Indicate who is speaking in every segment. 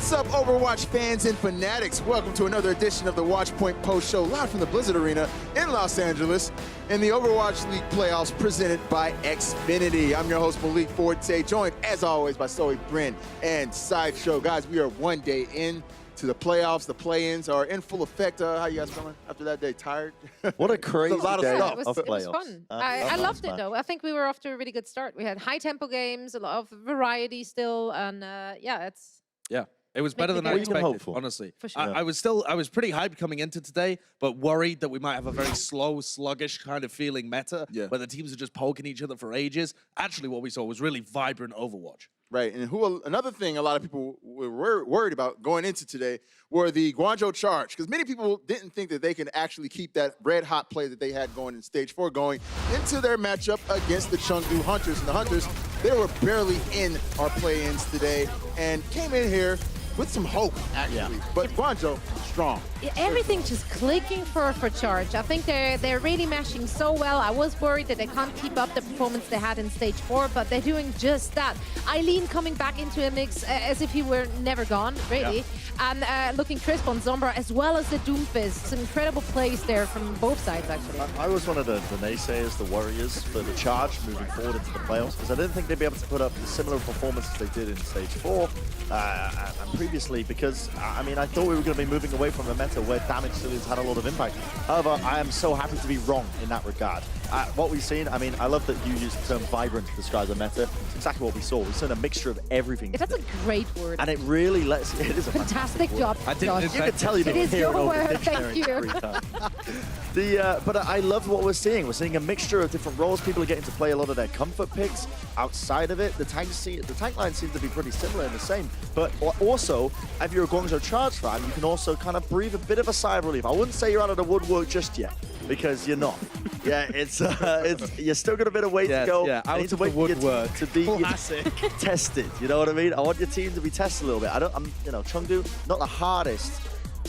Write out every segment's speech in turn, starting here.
Speaker 1: What's up, Overwatch fans and fanatics? Welcome to another edition of the Watchpoint Post-Show, live from the Blizzard Arena in Los Angeles in the Overwatch League playoffs presented by Xfinity. I'm your host, Malik Forte, joined, as always, by Zoe Bryn and Sideshow. Guys, we are one day in to the playoffs. The play-ins are in full effect. How you guys feeling after that day? Tired?
Speaker 2: What a crazy
Speaker 1: a lot of
Speaker 2: day
Speaker 1: stuff.
Speaker 2: of
Speaker 3: It was
Speaker 2: playoffs.
Speaker 3: fun. I loved it, though. I think we were off to a really good start. We had high-tempo games, a lot of variety still, and yeah,
Speaker 4: It was better than I expected, honestly.
Speaker 3: For sure.
Speaker 4: I was pretty hyped coming into today, but worried that we might have a very slow, sluggish kind of feeling meta, where the teams are just poking each other for ages. Actually, what we saw was really vibrant Overwatch.
Speaker 1: Right, and another thing a lot of people were worried about going into today were the Guangzhou charge, because many people didn't think that they could actually keep that red-hot play that they had going in Stage 4 going into their matchup against the Chengdu Hunters. And the Hunters, they were barely in our play-ins today and came in here with some hope, actually. But Guangzhou, strong.
Speaker 3: Yeah, everything just clicking for Charge. I think they're really meshing so well. I was worried that they can't keep up the performance they had in Stage 4, but they're doing just that. Eileen coming back into a mix as if he were never gone, really. Yeah. And looking crisp on Zombra, as well as the Doomfist. Some incredible plays there from both sides, actually.
Speaker 2: I was one of the naysayers, the warriors, for the Charge moving forward into the playoffs, because I didn't think they'd be able to put up the similar performances they did in Stage 4 and previously, because, I mean, I thought we were going to be moving away from a meta where damage still has had a lot of impact. However, I am so happy to be wrong in that regard. What we've seen, I mean, I love that you used the term vibrant to describe the meta. It's exactly what we saw. We've seen a mixture of everything.
Speaker 3: That's a great word.
Speaker 2: And it really lets, it is a
Speaker 3: fantastic job.
Speaker 4: I didn't
Speaker 2: you can tell you didn't hear it over the
Speaker 3: Thank you.
Speaker 2: But I love what we're seeing. We're seeing a mixture of different roles. People are getting to play a lot of their comfort picks. Outside of it, the tank line seems to be pretty similar and the same. But also, if you're a Guangzhou Charge fan, you can also kind of breathe a bit of a sigh of relief. I wouldn't say you're out of the woodwork just yet, because you're not. Yeah, it's you're still got a bit of way to go.
Speaker 4: Yeah,
Speaker 2: I need to wait for your team to be tested. You know what I mean? I want your team to be tested a little bit. You know, Chengdu, not the hardest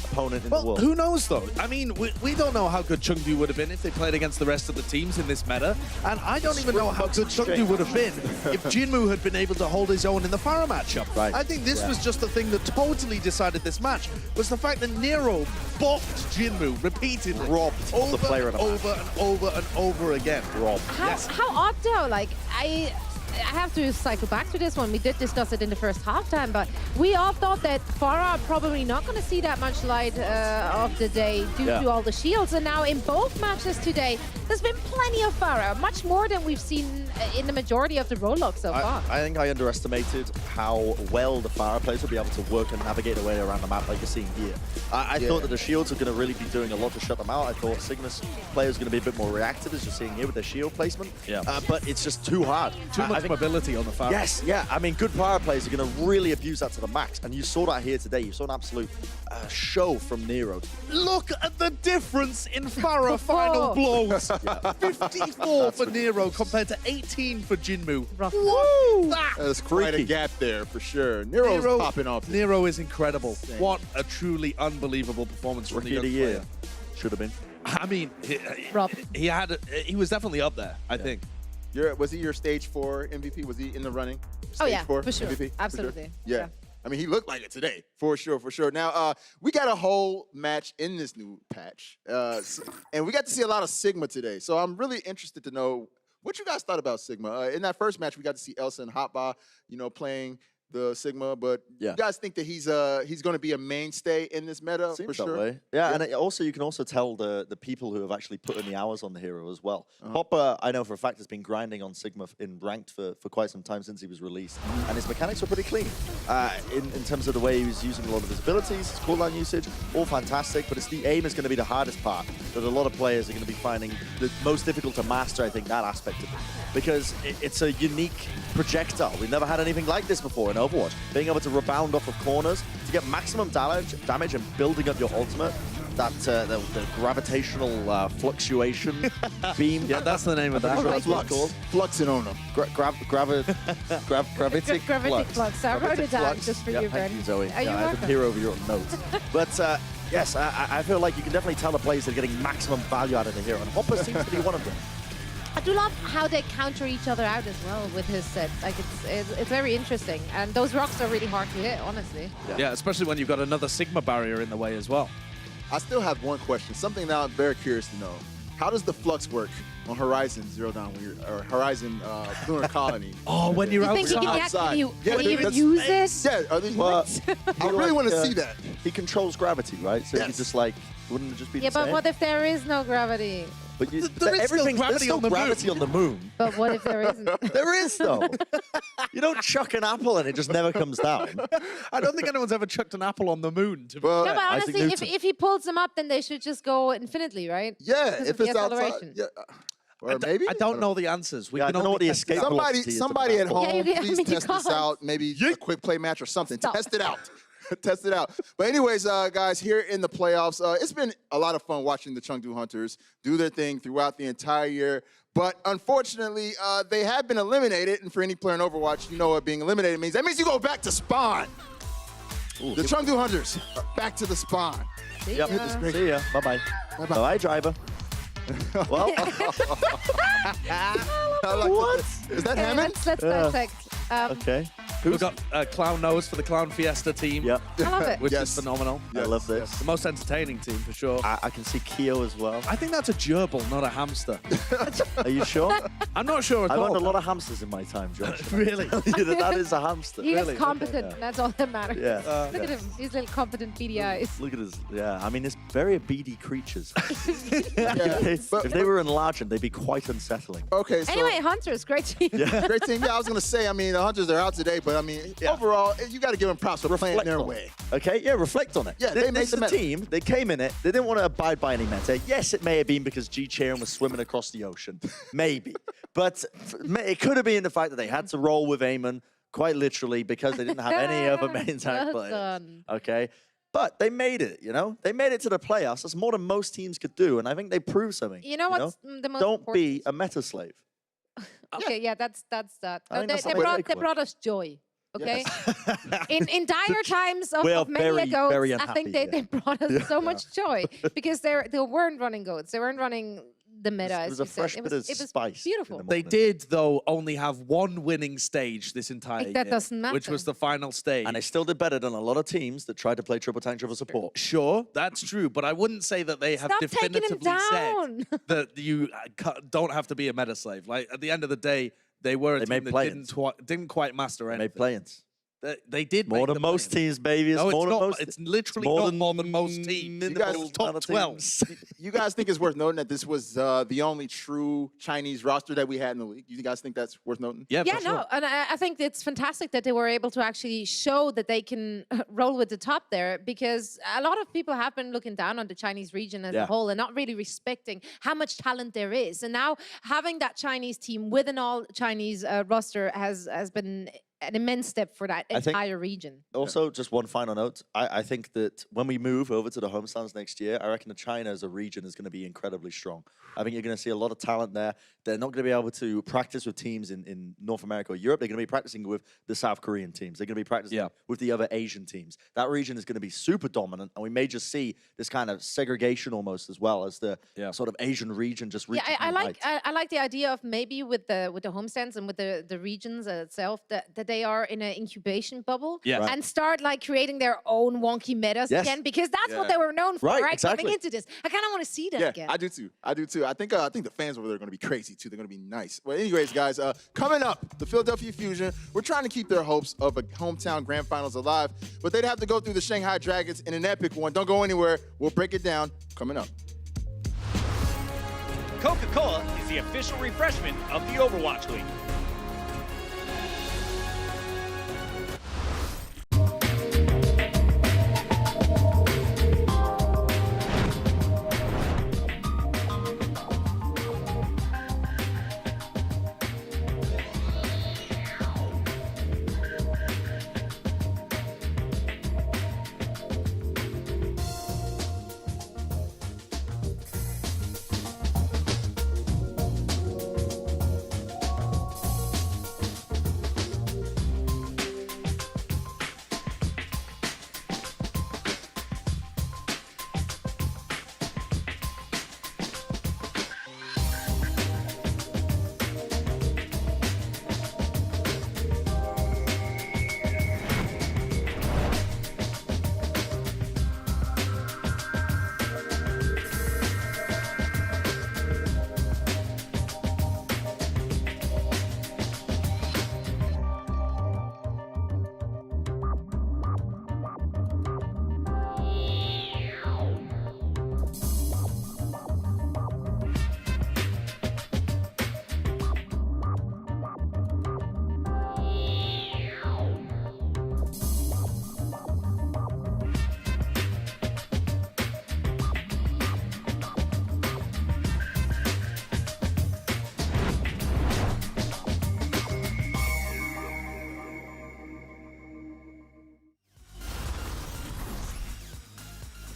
Speaker 2: opponent in the world.
Speaker 4: Who knows, though? I mean, we don't know how good Chengdu would have been if they played against the rest of the teams in this meta, and I don't even know how good Chengdu would have been if Jinmu had been able to hold his own in the Pharah matchup.
Speaker 2: Right.
Speaker 4: I think this was just the thing that totally decided this match, was the fact that Nero bopped Jinmu repeatedly.
Speaker 2: Robbed
Speaker 4: over
Speaker 2: the player
Speaker 4: and over and over and over again.
Speaker 2: Robbed.
Speaker 3: How odd, though? Like, I have to cycle back to this one. We did discuss it in the first halftime, but we all thought that Pharah probably not going to see that much light of the day due to all the shields. And now in both matches today, there's been plenty of Pharah, much more than we've seen in the majority of the roadblocks so far.
Speaker 2: I think I underestimated how well the Pharah players will be able to work and navigate their way around the map like you're seeing here. I thought that the shields were going to really be doing a lot to shut them out. I thought Sigma's players were going to be a bit more reactive, as you're seeing here with their shield placement. But it's just too hard.
Speaker 4: Too much mobility on the Pharah.
Speaker 2: Yes, yeah. I mean, good Pharah players are going to really abuse that to the max. And you saw that here today. You saw an absolute show from Nero.
Speaker 4: Look at the difference in Pharah final blows. 54 for Nero compared to 18 for Jinmu.
Speaker 3: Woo!
Speaker 1: There's quite a gap there, for sure. Nero's popping off.
Speaker 4: Nero is incredible. What a truly unbelievable performance from the young player.
Speaker 2: Should have been.
Speaker 4: I mean, he was definitely up there, I think.
Speaker 1: Was he your Stage 4 MVP? Was he in the running? Stage 4
Speaker 3: for sure.
Speaker 1: MVP?
Speaker 3: Absolutely.
Speaker 1: For sure? Yeah. I mean, he looked like it today, for sure, for sure. Now, we got a whole match in this new patch, and we got to see a lot of Sigma today. So I'm really interested to know what you guys thought about Sigma. In that first match, we got to see Elsa and Hotba, the Sigma, but you guys think that he's going to be a mainstay in this meta?
Speaker 2: Seems
Speaker 1: for sure.
Speaker 2: That way. Yeah, and you can also tell the people who have actually put in the hours on the hero as well. Hopper, I know for a fact, has been grinding on Sigma in ranked for quite some time since he was released, and his mechanics were pretty clean in terms of the way he was using a lot of his abilities, his cooldown usage, all fantastic. But the aim is going to be the hardest part that a lot of players are going to be finding the most difficult to master. I think that aspect of it, because it's a unique projectile. We've never had anything like this before in Overwatch. Being able to rebound off of corners to get maximum damage and building up your ultimate. That the gravitational fluctuation beam.
Speaker 4: Yeah, that's the name of that.
Speaker 2: That's what it's called.
Speaker 1: Fluxing on him.
Speaker 2: Gravitic
Speaker 3: flux. I wrote it down just for you,
Speaker 2: Thank you, Zoe.
Speaker 3: Are you
Speaker 2: I
Speaker 3: welcome?
Speaker 2: can hear over your notes. But yes, I feel like you can definitely tell the players are getting maximum value out of the hero, and Hopper seems to be one of them.
Speaker 3: I do love how they counter each other out as well with his set. Like it's very interesting, and those rocks are really hard to hit, honestly.
Speaker 4: Yeah, especially when you've got another Sigma barrier in the way as well.
Speaker 1: I still have one question, something that I'm very curious to know. How does the flux work on Horizon Zero Dawn or Horizon Lunar Colony?
Speaker 4: Oh, when you're
Speaker 3: You think he
Speaker 4: outside.
Speaker 3: can
Speaker 1: Yeah,
Speaker 3: even
Speaker 1: that's-
Speaker 3: use this?
Speaker 1: Yeah, are these,
Speaker 2: Well,
Speaker 1: I really want to see that.
Speaker 2: He controls gravity, right? So
Speaker 1: Yes.
Speaker 2: you just like, wouldn't it just be
Speaker 3: Yeah,
Speaker 2: the
Speaker 3: but
Speaker 2: same?
Speaker 3: what if there is no gravity?
Speaker 2: But
Speaker 4: There is still
Speaker 2: everything,
Speaker 4: gravity
Speaker 2: there's still
Speaker 4: on the moon.
Speaker 2: gravity on the moon.
Speaker 3: But what if there isn't?
Speaker 2: There is, though. You don't chuck an apple and it just never comes down.
Speaker 4: I don't think anyone's ever chucked an apple on the moon. To
Speaker 1: Well,
Speaker 3: No, but
Speaker 2: Isaac
Speaker 3: honestly,
Speaker 2: Newton.
Speaker 3: if he pulls them up, then they should just go infinitely, right?
Speaker 1: yeah,
Speaker 3: Because
Speaker 1: if
Speaker 3: of the
Speaker 1: it's outside.
Speaker 3: acceleration.
Speaker 1: Yeah. Or maybe?
Speaker 4: I don't know the answers. We
Speaker 2: Yeah, I
Speaker 4: can
Speaker 2: don't know
Speaker 4: only
Speaker 2: what the
Speaker 4: test it
Speaker 2: escape
Speaker 4: out.
Speaker 1: Somebody,
Speaker 2: velocity is
Speaker 1: somebody at
Speaker 2: of an
Speaker 1: home,
Speaker 2: apple.
Speaker 3: Yeah,
Speaker 1: please
Speaker 3: you
Speaker 1: test this
Speaker 3: can't.
Speaker 1: out. Maybe a quick play match or something.
Speaker 3: Stop.
Speaker 1: Test it out. Test it out. But anyways, guys, here in the playoffs, it's been a lot of fun watching the Chengdu Hunters do their thing throughout the entire year. But unfortunately, they have been eliminated. And for any player in Overwatch, you know what being eliminated means. That means you go back to spawn. The Chengdu Hunters are back to the spawn.
Speaker 3: See
Speaker 2: Yep.
Speaker 3: ya.
Speaker 2: See ya. Bye-bye. Bye-bye, driver. Well,
Speaker 1: I like
Speaker 2: What?
Speaker 1: that. Is that
Speaker 3: Okay,
Speaker 1: Hammond?
Speaker 3: let's dissect.
Speaker 2: okay.
Speaker 4: We've got Clown Nose for the Clown Fiesta team.
Speaker 2: Yep.
Speaker 3: I love it.
Speaker 4: Which
Speaker 1: Yes.
Speaker 4: is phenomenal.
Speaker 2: I love this.
Speaker 4: The most entertaining team for sure.
Speaker 2: I can see Keo as well.
Speaker 4: I think that's a gerbil, not a hamster.
Speaker 2: Are you sure?
Speaker 4: I'm not sure at
Speaker 2: I've
Speaker 4: all.
Speaker 2: owned a lot of hamsters in my time, Josh.
Speaker 4: Really?
Speaker 2: That is a hamster.
Speaker 3: He is
Speaker 4: Really?
Speaker 3: competent.
Speaker 2: Okay, yeah.
Speaker 3: That's all that matters.
Speaker 2: Yeah.
Speaker 3: Look at him. These little competent beady eyes.
Speaker 2: Look at his, yeah. I mean, it's very beady creatures.
Speaker 1: Yeah. But-
Speaker 2: If they were enlarged, they'd be quite unsettling.
Speaker 1: Okay, so
Speaker 3: Anyway, Hunters, great team.
Speaker 1: great team. Yeah, I was gonna say. I mean, the Hunters are out today, but I mean, overall, you got to give them props for playing their
Speaker 2: on
Speaker 1: way.
Speaker 2: it. Okay, yeah, reflect on it.
Speaker 1: Yeah, they made
Speaker 2: This
Speaker 1: the
Speaker 2: is a
Speaker 1: meta.
Speaker 2: team. They came in it. They didn't want to abide by any meta. Yes, it may have been because G Cheerin was swimming across the ocean, maybe, but it could have been the fact that they had to roll with Eamon quite literally because they didn't have any other main tank
Speaker 3: Well
Speaker 2: players.
Speaker 3: done.
Speaker 2: Okay. But they made it, you know? They made it to the playoffs. That's more than most teams could do, and I think they proved something.
Speaker 3: You know what's the most
Speaker 2: Don't
Speaker 3: important?
Speaker 2: be a meta slave.
Speaker 3: Okay, yeah, that's that.
Speaker 2: I think that's
Speaker 3: They
Speaker 2: the way
Speaker 3: brought
Speaker 2: they
Speaker 3: they brought us joy. Okay,
Speaker 1: Yes.
Speaker 3: in dire times
Speaker 2: We are
Speaker 3: of many
Speaker 2: very,
Speaker 3: goats,
Speaker 2: very
Speaker 3: I think
Speaker 2: unhappy,
Speaker 3: they brought us so much joy because they weren't running goats. They weren't running the meta.
Speaker 2: It
Speaker 3: as
Speaker 2: was
Speaker 3: you
Speaker 2: a fresh
Speaker 3: said.
Speaker 2: bit of
Speaker 3: It was
Speaker 2: spice.
Speaker 3: beautiful.
Speaker 2: in the
Speaker 4: They
Speaker 2: morning.
Speaker 4: did, though, only have one winning stage this entire
Speaker 3: Like, that
Speaker 4: year,
Speaker 3: doesn't
Speaker 4: which was
Speaker 3: matter.
Speaker 4: the final stage.
Speaker 2: And they still did better than a lot of teams that tried to play triple tank, triple support.
Speaker 4: Sure, that's true, but I wouldn't say that they have
Speaker 3: Stop taking him
Speaker 4: definitively
Speaker 3: down.
Speaker 4: said that you don't have to be a meta slave. Like at the end of the day, they were a
Speaker 2: They
Speaker 4: team
Speaker 2: made
Speaker 4: that
Speaker 2: play-ins.
Speaker 4: didn't quite master
Speaker 2: They
Speaker 4: anything.
Speaker 2: made play-ins.
Speaker 4: They did
Speaker 2: More
Speaker 4: make
Speaker 2: than
Speaker 4: the
Speaker 2: most
Speaker 4: play-ins.
Speaker 2: teams, baby. It's
Speaker 4: No, it's
Speaker 2: more than
Speaker 4: not.
Speaker 2: most.
Speaker 4: It's literally
Speaker 2: more
Speaker 4: not
Speaker 2: than
Speaker 4: more than most teams.
Speaker 1: You guys-
Speaker 2: minimal
Speaker 4: top
Speaker 2: amount of
Speaker 4: 12.
Speaker 2: teams.
Speaker 1: You guys think it's worth noting that this was the only true Chinese roster that we had in the league? You guys think that's worth noting?
Speaker 4: Yeah,
Speaker 3: Yeah,
Speaker 4: for
Speaker 3: no,
Speaker 4: sure.
Speaker 3: and I think it's fantastic that they were able to actually show that they can roll with the top there because a lot of people have been looking down on the Chinese region as
Speaker 2: Yeah.
Speaker 3: a whole and not really respecting how much talent there is. And now having that Chinese team with an all Chinese roster has been an immense step for that
Speaker 2: I think-
Speaker 3: entire region.
Speaker 2: Also, just one final note. I think that when we move over to the homestands next year, I reckon that China as a region is going to be incredibly strong. I think you're going to see a lot of talent there. They're not going to be able to practice with teams in North America or Europe. They're going to be practicing with the South Korean teams. They're going to be practicing
Speaker 4: Yeah.
Speaker 2: with the other Asian teams. That region is going to be super dominant, and we may just see this kind of segregation almost as well as the sort of Asian region just reaches
Speaker 3: Yeah, I
Speaker 2: new
Speaker 3: like
Speaker 2: heights.
Speaker 3: I like the idea of maybe with the homestands and with the regions itself that they are in an incubation bubble
Speaker 4: Yeah. Right.
Speaker 3: and start like creating their own wonky metas
Speaker 2: Yes.
Speaker 3: again because that's
Speaker 1: Yeah.
Speaker 3: what they were known for,
Speaker 2: Right,
Speaker 3: right?
Speaker 2: exactly.
Speaker 3: Coming into this, I kind of want to see that
Speaker 1: Yeah,
Speaker 3: again.
Speaker 1: I do too. I do too. I think the fans over there are going to be crazy too. They're going to be nice. Well, anyways, guys, coming up, the Philadelphia Fusion. We're trying to keep their hopes of a hometown grand finals alive, but they'd have to go through the Shanghai Dragons in an epic one. Don't go anywhere. We'll break it down coming up.
Speaker 5: Coca-Cola is the official refreshment of the Overwatch League.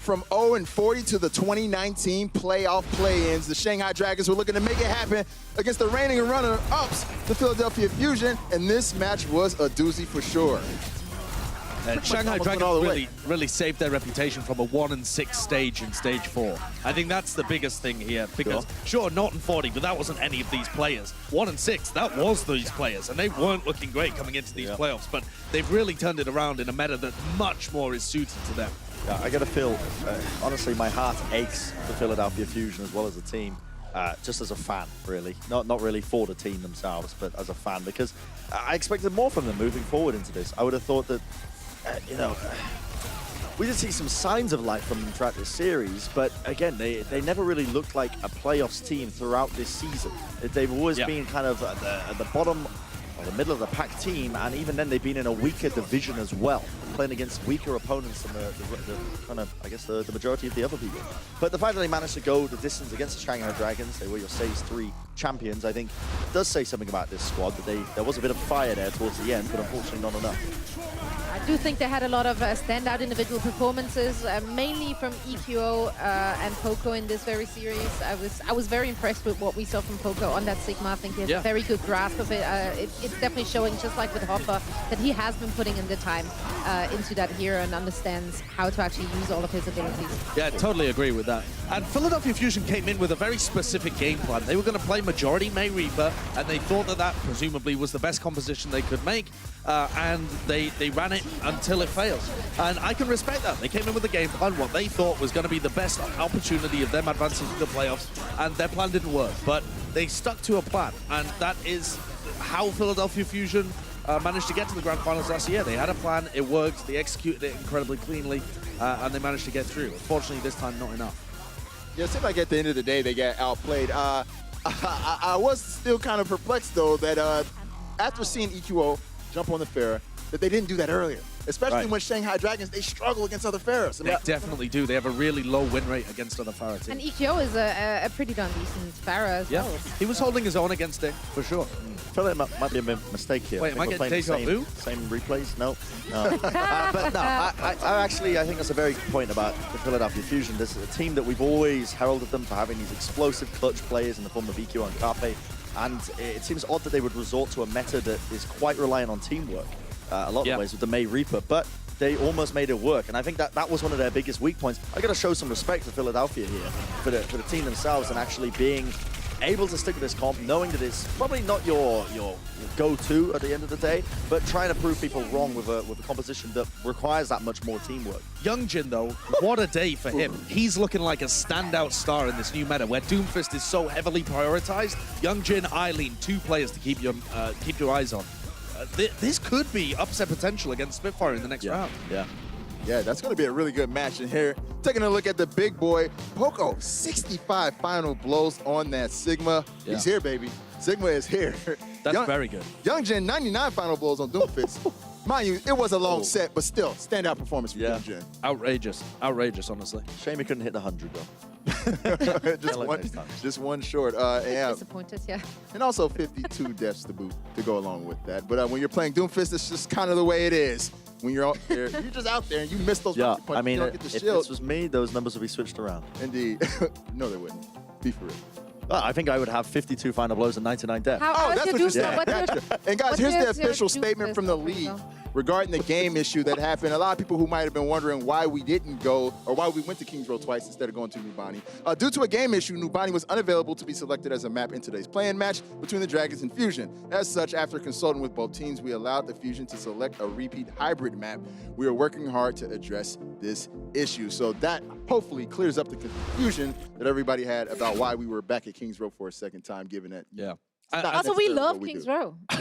Speaker 1: from 0-40 to the 2019 playoff play-ins. The Shanghai Dragons were looking to make it happen against the reigning runner-ups, the Philadelphia Fusion, and this match was a doozy for sure.
Speaker 4: Shanghai Dragons really saved their reputation from a 1-6 stage in Stage 4. I think that's the biggest thing here, because sure, not in 40, but that wasn't any of these players. 1-6, that was these players, and they weren't looking great coming into these playoffs, but they've really turned it around in a meta that much more is suited to them.
Speaker 2: Yeah, I gotta feel, honestly, my heart aches for Philadelphia Fusion as well as a team. Just as a fan, really. Not really for the team themselves, but as a fan, because I expected more from them moving forward into this. I would have thought that, you know, we did see some signs of life from them throughout this series, but again, they never really looked like a playoffs team throughout this season. They've always been kind of at the bottom or the middle of the pack team, and even then they've been in a weaker division as well, playing against weaker opponents than the kind of, I guess, the majority of the other people. But the fact that they managed to go the distance against the Shanghai Dragons, they were your Stage 3 champions, I think does say something about this squad, that there was a bit of fire there towards the end, but unfortunately not enough.
Speaker 3: I do think they had a lot of standout individual performances, mainly from EQO and Poco in this very series. I was very impressed with what we saw from Poco on that Sigma. I think he has a very good grasp of it. It's definitely showing, just like with Hopper, that he has been putting in the time into that hero and understands how to actually use all of his abilities.
Speaker 4: Yeah, totally agree with that. And Philadelphia Fusion came in with a very specific game plan. They were going to play majority May Reaper, and they thought that presumably was the best composition they could make, and they ran it until it failed. And I can respect that. They came in with a game plan, what they thought was going to be the best opportunity of them advancing to the playoffs, and their plan didn't work. But they stuck to a plan, and that is how Philadelphia Fusion managed to get to the grand finals last year. They had a plan, it worked, they executed it incredibly cleanly, and they managed to get through. Unfortunately, this time, not enough.
Speaker 1: Yeah, it seemed like at the end of the day, they got outplayed. I was still kind of perplexed, though, that after seeing EQO jump on the Pharah, that they didn't do that earlier. Especially when Shanghai Dragons, they struggle against other Pharahs.
Speaker 4: They definitely do. They have a really low win rate against other Pharah teams.
Speaker 3: And EQO is a pretty darn decent Pharah as well.
Speaker 4: He was holding his own against it, for sure.
Speaker 2: I feel like it might be a mistake here.
Speaker 4: Wait, am I getting deja vu?
Speaker 2: Same replays? No. But no, I think that's a very good point about the Philadelphia Fusion. This is a team that we've always heralded them for having these explosive clutch players in the form of EQ and Carpe. And it seems odd that they would resort to a meta that is quite reliant on teamwork. A lot of ways with the May Reaper, but they almost made it work, and I think that was one of their biggest weak points. I got to show some respect to Philadelphia here, for the team themselves, and actually being able to stick with this comp, knowing that it's probably not your go-to at the end of the day, but trying to prove people wrong with a composition that requires that much more teamwork.
Speaker 4: Young Jin, though, what a day for him. He's looking like a standout star in this new meta, where Doomfist is so heavily prioritized. Young Jin, Eileen, 2 players to keep your eyes on. This could be upset potential against Spitfire in the next round.
Speaker 1: Yeah, that's going to be a really good match in here. Taking a look at the big boy, Poco, 65 final blows on that Sigma. He's here, baby. Sigma is here.
Speaker 4: That's very good.
Speaker 1: Young Jin, 99 final blows on Doomfist. Mind you, it was a long set, but still, standout performance for Young Jin.
Speaker 4: Outrageous. Outrageous, honestly.
Speaker 2: Shame he couldn't hit the 100, though.
Speaker 1: just one short.
Speaker 3: Disappointed, yeah.
Speaker 1: And also 52 deaths to boot to go along with that. But when you're playing Doomfist, it's just kind of the way it is. When you're out there, you're just out there and you miss those punches.
Speaker 2: I mean,
Speaker 1: you don't get the
Speaker 2: if
Speaker 1: shield.
Speaker 2: this was me, those numbers would be switched around.
Speaker 1: Indeed. No, they wouldn't. Be for real.
Speaker 2: Well, I think I would have 52 final blows and 99 deaths.
Speaker 1: That's what you said. And guys, here's the official
Speaker 3: Doomfist
Speaker 1: statement from the league regarding the game issue that happened. A lot of people who might have been wondering why we didn't go, or why we went to Kings Row twice instead of going to Nubani. Due to a game issue, Nubani was unavailable to be selected as a map in today's play-in match between the Dragons and Fusion. As such, after consulting with both teams, we allowed the Fusion to select a repeat hybrid map. We are working hard to address this issue. So that hopefully clears up the confusion that everybody had about why we were back at Kings Row for a second time, given that.
Speaker 3: Also, we love Kings Row.
Speaker 2: I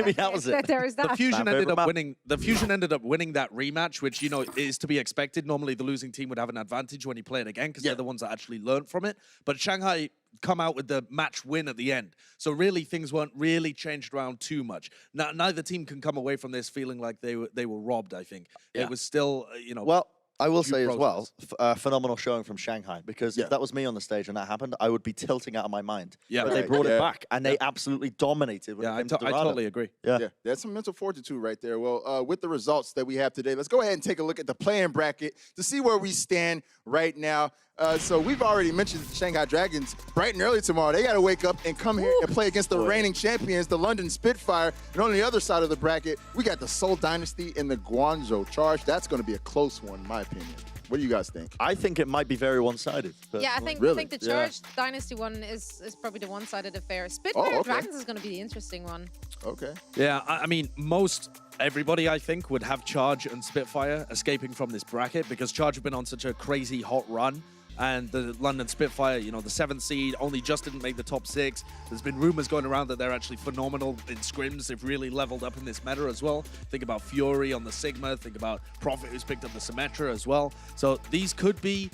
Speaker 2: mean, that was it.
Speaker 3: There is that.
Speaker 4: The Fusion ended up winning. The Fusion ended up winning that rematch, which is to be expected. Normally, the losing team would have an advantage when you play it again because they're the ones that actually learned from it. But Shanghai come out with the match win at the end, so really things weren't really changed around too much. Neither team can come away from this feeling like they were robbed. I think it was still,
Speaker 2: Well, I will
Speaker 4: due
Speaker 2: say as well,
Speaker 4: process.
Speaker 2: phenomenal showing from Shanghai, because if that was me on the stage and that happened, I would be tilting out of my mind.
Speaker 4: Yeah.
Speaker 2: But they
Speaker 1: Right.
Speaker 2: brought
Speaker 1: Yeah.
Speaker 2: it back, and they absolutely dominated. When
Speaker 4: Yeah,
Speaker 2: it
Speaker 4: I
Speaker 2: came to the
Speaker 4: totally agree.
Speaker 1: Yeah, that's some mental fortitude right there. Well, with the results that we have today, let's go ahead and take a look at the play-in bracket to see where we stand right now. So we've already mentioned the Shanghai Dragons bright and early tomorrow. They got to wake up and come here and play against the reigning champions, the London Spitfire. And on the other side of the bracket, we got the Seoul Dynasty and the Guangzhou Charge. That's going to be a close one, in my opinion. What do you guys think?
Speaker 2: I think it might be very one-sided.
Speaker 3: Yeah, I think
Speaker 1: Really?
Speaker 3: the Charge Dynasty one is probably the one-sided affair. Spitfire
Speaker 1: okay.
Speaker 3: Dragons is going to be the interesting one.
Speaker 1: Okay.
Speaker 4: Yeah, I mean, most everybody, I think, would have Charge and Spitfire escaping from this bracket because Charge have been on such a crazy hot run. And the London Spitfire, you know, the 7th seed, only just didn't make the top 6. There's been rumors going around that they're actually phenomenal in scrims. They've really leveled up in this meta as well. Think about Fury on the Sigma. Think about Prophet, who's picked up the Symmetra as well. So these could be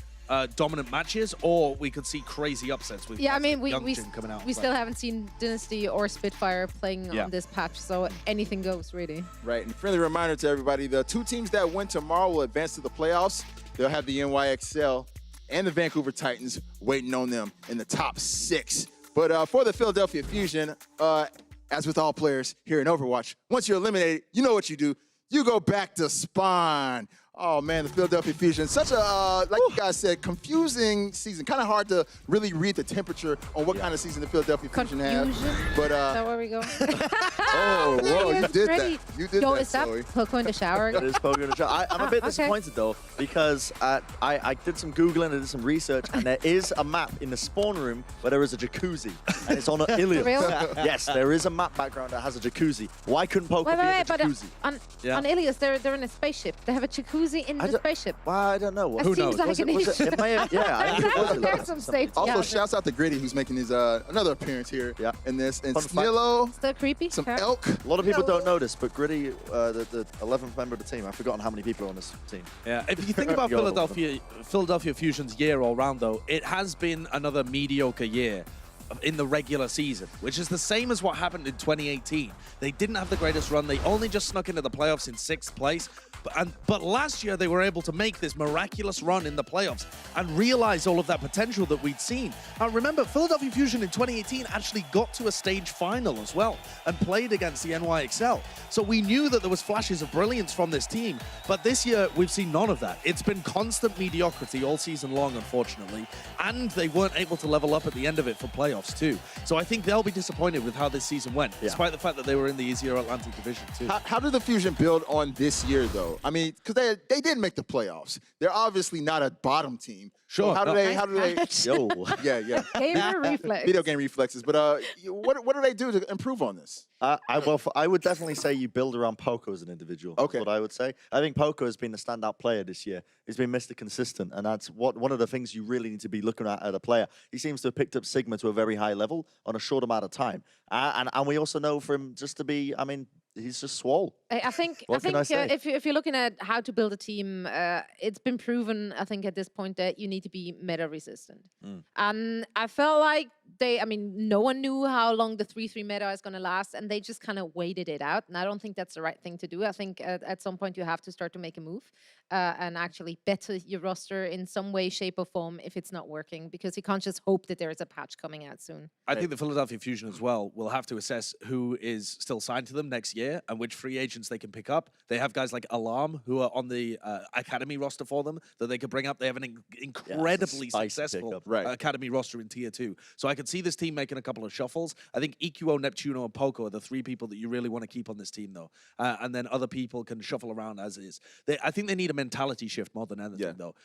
Speaker 4: dominant matches, or we could see crazy upsets with
Speaker 3: Yeah, I mean,
Speaker 4: Youngjin coming out.
Speaker 3: we still haven't seen Dynasty or Spitfire playing on this patch, so anything goes, really.
Speaker 1: Right, and friendly reminder to everybody, the 2 teams that win tomorrow will advance to the playoffs. They'll have the NYXL and the Vancouver Titans waiting on them in the top 6. But for the Philadelphia Fusion, as with all players here in Overwatch, once you're eliminated, you know what you do. You go back to spawn. Oh, man, the Philadelphia Fusion. Such a, like you guys said, confusing season. Kind of hard to really read the temperature on what kind of season the Philadelphia Fusion have.
Speaker 3: Confusion?
Speaker 1: But,
Speaker 3: Is that where we go?
Speaker 1: oh, whoa, you did
Speaker 3: Ready.
Speaker 1: that. You did
Speaker 3: Yo,
Speaker 1: that,
Speaker 3: is that
Speaker 1: Zoe.
Speaker 3: Poco in the shower?
Speaker 2: It is Pogo in the chat. I'm a bit
Speaker 3: Okay.
Speaker 2: disappointed though, because I did some Googling, I did some research, and there is a map in the spawn room where there is a jacuzzi, and it's on Ilium.
Speaker 3: For real?
Speaker 2: Yes, there is a map background that has a jacuzzi. Why couldn't Pogo
Speaker 3: Wait,
Speaker 2: be in
Speaker 3: wait,
Speaker 2: a
Speaker 3: but
Speaker 2: jacuzzi?
Speaker 3: on Ilias, they're in a spaceship. They have a jacuzzi in the spaceship.
Speaker 2: Well, I don't know.
Speaker 3: That
Speaker 4: Who
Speaker 3: seems
Speaker 4: knows?
Speaker 3: like an issue.
Speaker 2: It may have, yeah. I think it was
Speaker 3: There's some safety.
Speaker 1: Also,
Speaker 3: hazards.
Speaker 1: shouts out to Gritty, who's making his another appearance here in this. And
Speaker 2: Fun fact.
Speaker 1: Snillo,
Speaker 3: Still creepy.
Speaker 1: some
Speaker 3: Okay.
Speaker 1: elk.
Speaker 2: A lot of people don't know this, but Gritty, the 11th member of the team, I've forgotten how many people are on this team.
Speaker 4: Yeah, if you think about
Speaker 2: You're the one.
Speaker 4: Philadelphia Fusion's year all round, though, it has been another mediocre year in the regular season, which is the same as what happened in 2018. They didn't have the greatest run. They only just snuck into the playoffs in 6th place. But last year, they were able to make this miraculous run in the playoffs and realize all of that potential that we'd seen. Now, remember, Philadelphia Fusion in 2018 actually got to a stage final as well and played against the NYXL. So we knew that there was flashes of brilliance from this team, but this year, we've seen none of that. It's been constant mediocrity all season long, unfortunately, and they weren't able to level up at the end of it for playoffs, too. So I think they'll be disappointed with how this season went, despite the fact that they were in the easier Atlantic Division, too.
Speaker 1: How did the Fusion build on this year, though? I mean, because they did make the playoffs. They're obviously not a bottom team.
Speaker 4: Sure.
Speaker 1: So how do they?
Speaker 2: Yo.
Speaker 1: Yeah.
Speaker 3: Gamer reflex.
Speaker 1: Video game reflexes. But what do they do to improve on this?
Speaker 2: I would definitely say you build around Poco as an individual.
Speaker 1: Okay.
Speaker 2: That's what I would say. I think Poco has been the standout player this year. He's been Mr. Consistent, and that's one of the things you really need to be looking at a player. He seems to have picked up Sigma to a very high level on a short amount of time. And we also know for him just to be, I mean, he's just swole.
Speaker 3: I think
Speaker 2: What can I say?
Speaker 3: if you're looking at how to build a team, it's been proven, I think, at this point that you need to be meta resistant. And I felt like no one knew how long the 3-3 meta is going to last, and they just kind of waited it out. And I don't think that's the right thing to do. I think at some point you have to start to make a move and actually better your roster in some way, shape, or form if it's not working, because you can't just hope that there is a patch coming out soon.
Speaker 4: I think the Philadelphia Fusion as well will have to assess who is still signed to them next year and which free agents they can pick up. They have guys like Alarm who are on the academy roster for them that they could bring up. They have an incredibly
Speaker 2: spicy
Speaker 4: successful
Speaker 2: pickup.
Speaker 1: Right.
Speaker 4: academy roster in Tier 2. So I could see this team making a couple of shuffles. I think EQO, Neptuno, and Poco are the 3 people that you really want to keep on this team, though. And then other people can shuffle around as is. I think they need a mentality shift more than anything, though.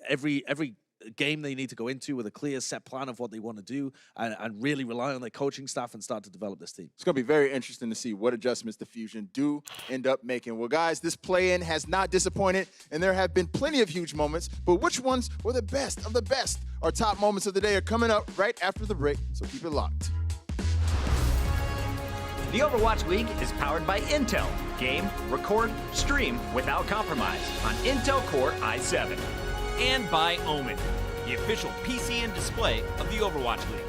Speaker 4: Every game they need to go into with a clear set plan of what they want to do and really rely on their coaching staff and start to develop this team.
Speaker 1: It's going to be very interesting to see what adjustments the Fusion do end up making. Well, guys, this play-in has not disappointed, and there have been plenty of huge moments, but which ones were the best of the best? Our top moments of the day are coming up right after the break, so keep it locked.
Speaker 5: The Overwatch League is powered by Intel. Game, record, stream without compromise on Intel Core i7. And by Omen, the official PC and display of the Overwatch League.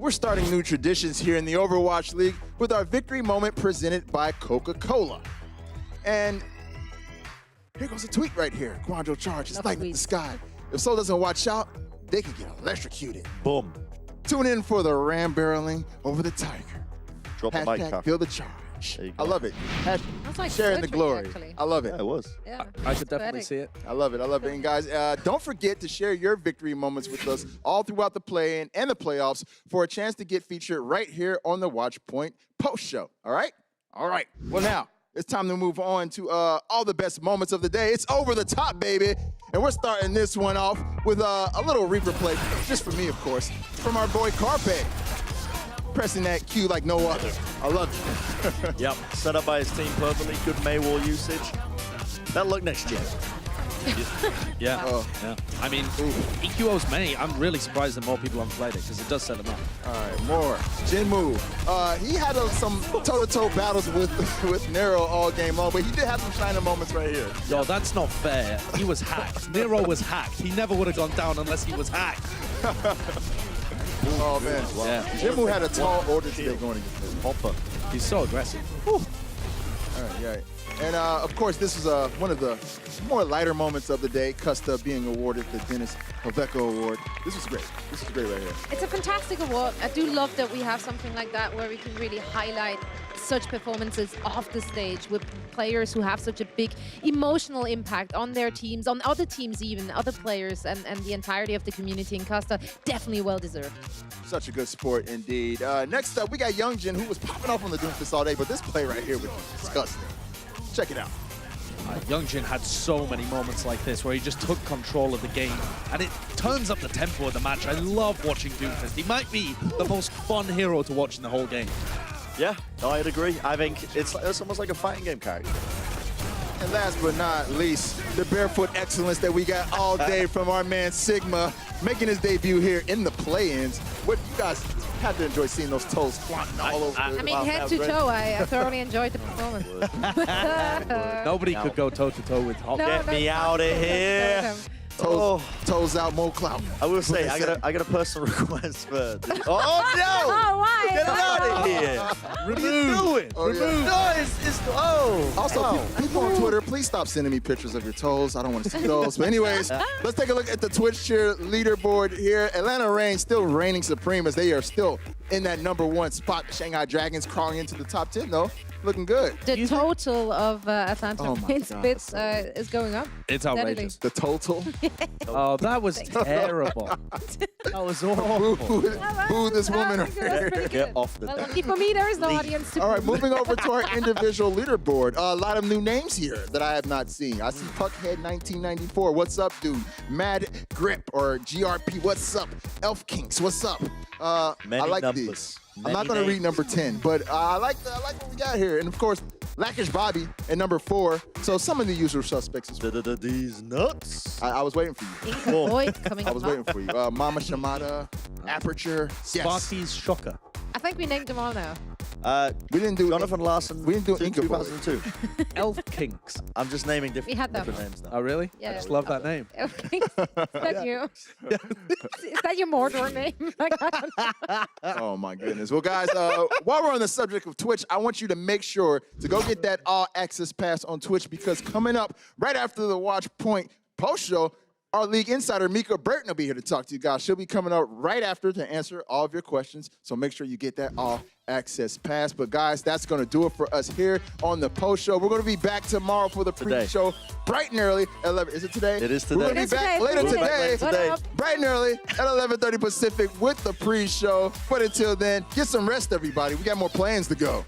Speaker 1: we're starting new traditions here in the Overwatch League with our victory moment presented by Coca-Cola. And here goes a tweet right here. Guangzhou Charge is lighting up the sky. If Seoul doesn't watch out, they can get electrocuted.
Speaker 2: Boom.
Speaker 1: Tune in for the ram barreling over the tiger.
Speaker 2: Drop the mic, Kaka.
Speaker 1: Feel the charge.
Speaker 2: There you
Speaker 1: I
Speaker 2: go.
Speaker 1: love it.
Speaker 3: That's like
Speaker 1: Sharing the
Speaker 3: poetry,
Speaker 1: glory.
Speaker 3: actually.
Speaker 1: I love it.
Speaker 2: Yeah, it was.
Speaker 3: Yeah,
Speaker 4: I could definitely see it.
Speaker 1: I love it. I love it. And guys, don't forget to share your victory moments with us all throughout the play-in and the playoffs for a chance to get featured right here on the Watchpoint post show. All right? All right. Well, now it's time to move on to all the best moments of the day. It's over the top, baby. And we're starting this one off with a little Reaper play, just for me, of course, from our boy Carpe. Pressing that cue like no other. I love it.
Speaker 2: Yep. Set up by his team perfectly. Good May wall usage. That'll look next gen.
Speaker 4: Yeah.
Speaker 1: Oh.
Speaker 4: Yeah. I mean, EQO's May, I'm really surprised that more people haven't played it because it does set them up.
Speaker 1: All right, more. Jinmu. He had some toe-to-toe battles with Nero all game long, but he did have some shining moments right here.
Speaker 4: Yo, that's not fair. He was hacked. Nero was hacked. He never would have gone down unless he was hacked.
Speaker 1: Oh, man.
Speaker 4: Yeah.
Speaker 1: Jinmu had a tall order today going against him.
Speaker 2: Hopper.
Speaker 4: He's so aggressive.
Speaker 1: All right, yeah. And, of course, this is one of the more lighter moments of the day, Custa being awarded the Dennis Hovecko Award. This was great. This is great right here.
Speaker 3: It's a fantastic award. I do love that we have something like that where we can really highlight such performances off the stage with players who have such a big emotional impact on their teams, on other teams even, other players, and the entirety of the community in Costa. Definitely well-deserved.
Speaker 1: Such a good sport indeed. Next up, we got Youngjin, who was popping off on the Doomfist all day, but this play right here was disgusting. Check it out.
Speaker 4: Youngjin had so many moments like this where he just took control of the game and it turns up the tempo of the match. I love watching Doomfist. He might be the most fun hero to watch in the whole game.
Speaker 2: Yeah, no, I'd agree. I think it's almost like a fighting game character.
Speaker 1: And last but not least, the barefoot excellence that we got all day from our man Sigma, making his debut here in the play-ins. What you guys had to enjoy seeing those toes flaunting all over.
Speaker 3: I mean, head to toe, I thoroughly enjoyed the performance.
Speaker 4: Nobody could go toe-to-toe with Hop.
Speaker 3: No,
Speaker 2: Get me out of here.
Speaker 1: Toes out, more clout.
Speaker 2: I will say, I got a personal request for. Oh no!
Speaker 3: Oh, why?
Speaker 2: Get it out of here! What are you doing?
Speaker 1: Oh, yeah.
Speaker 2: No, it's
Speaker 1: Also,
Speaker 2: wow.
Speaker 1: people on Twitter, please stop sending me pictures of your toes. I don't want to see those. But anyways, let's take a look at the Twitch cheer leaderboard here. Atlanta Reign still reigning supreme as they are still in that #1 spot. Shanghai Dragons crawling into the top 10, though. Looking good.
Speaker 3: The total of Atlanta
Speaker 1: Oh my
Speaker 3: Reigns
Speaker 1: God,
Speaker 3: bits
Speaker 1: that's
Speaker 3: is going up.
Speaker 4: It's
Speaker 3: steadily.
Speaker 4: outrageous.
Speaker 1: The total.
Speaker 4: Oh, that was terrible. That was awful.
Speaker 1: Boo this woman.
Speaker 3: That's pretty
Speaker 2: Get
Speaker 3: good.
Speaker 2: off the
Speaker 3: Well,
Speaker 2: deck.
Speaker 3: lucky for me, there is no audience to
Speaker 1: All right, moving over to our individual leaderboard. A lot of new names here that I have not seen. I see Puckhead 1994. What's up, dude? Mad Grip or GRP. What's up? Elf Kinks. What's up?
Speaker 2: Many
Speaker 1: I like
Speaker 2: numbers.
Speaker 1: these. I'm
Speaker 2: Many
Speaker 1: not going to read
Speaker 2: names.
Speaker 1: number 10, but I like what we got here. And of course, Lackish Bobby at number 4. So some of the usual suspects as well.
Speaker 2: These nuts.
Speaker 1: I was waiting for you.
Speaker 3: Inca Void coming
Speaker 1: I
Speaker 3: up.
Speaker 1: was waiting for you. Mama Shamada, Aperture. Yes.
Speaker 4: Sparky's Shocker.
Speaker 3: I think we named them all now.
Speaker 1: We didn't do
Speaker 2: Jonathan Larson.
Speaker 1: We didn't do Inca Boy.
Speaker 2: 2002.
Speaker 4: Elf Kinks.
Speaker 2: I'm just naming
Speaker 3: We had them.
Speaker 2: different names now.
Speaker 4: Oh, really?
Speaker 3: Yeah.
Speaker 4: I just love that name.
Speaker 3: Okay. Is that you? Is that your Mordor name?
Speaker 1: Oh my goodness. Well, guys, while we're on the subject of Twitch, I want you to make sure to go get that all access pass on Twitch because coming up right after the Watchpoint post show, our league insider Mika Burton will be here to talk to you guys. She'll be coming up right after to answer all of your questions. So make sure you get that all access pass. But guys, that's going to do it for us here on the post show. We're going to be back tomorrow for the pre-show bright and early at 11. Is it today?
Speaker 2: It is today.
Speaker 1: We're going
Speaker 3: It
Speaker 1: to
Speaker 3: is
Speaker 1: be back
Speaker 3: today.
Speaker 1: later
Speaker 3: We did it.
Speaker 1: today.
Speaker 3: What up?
Speaker 1: Bright and early at 11:30 Pacific with the pre-show. But until then, get some rest, everybody. We got more plans to go.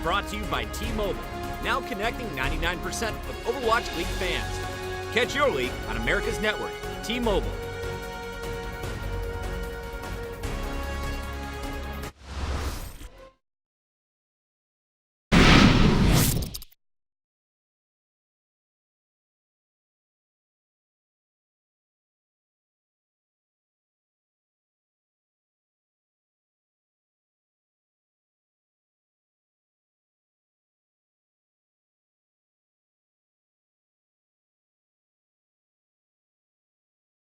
Speaker 5: brought to you by T-Mobile, now connecting 99% of Overwatch League fans. Catch your league on America's network, T-Mobile.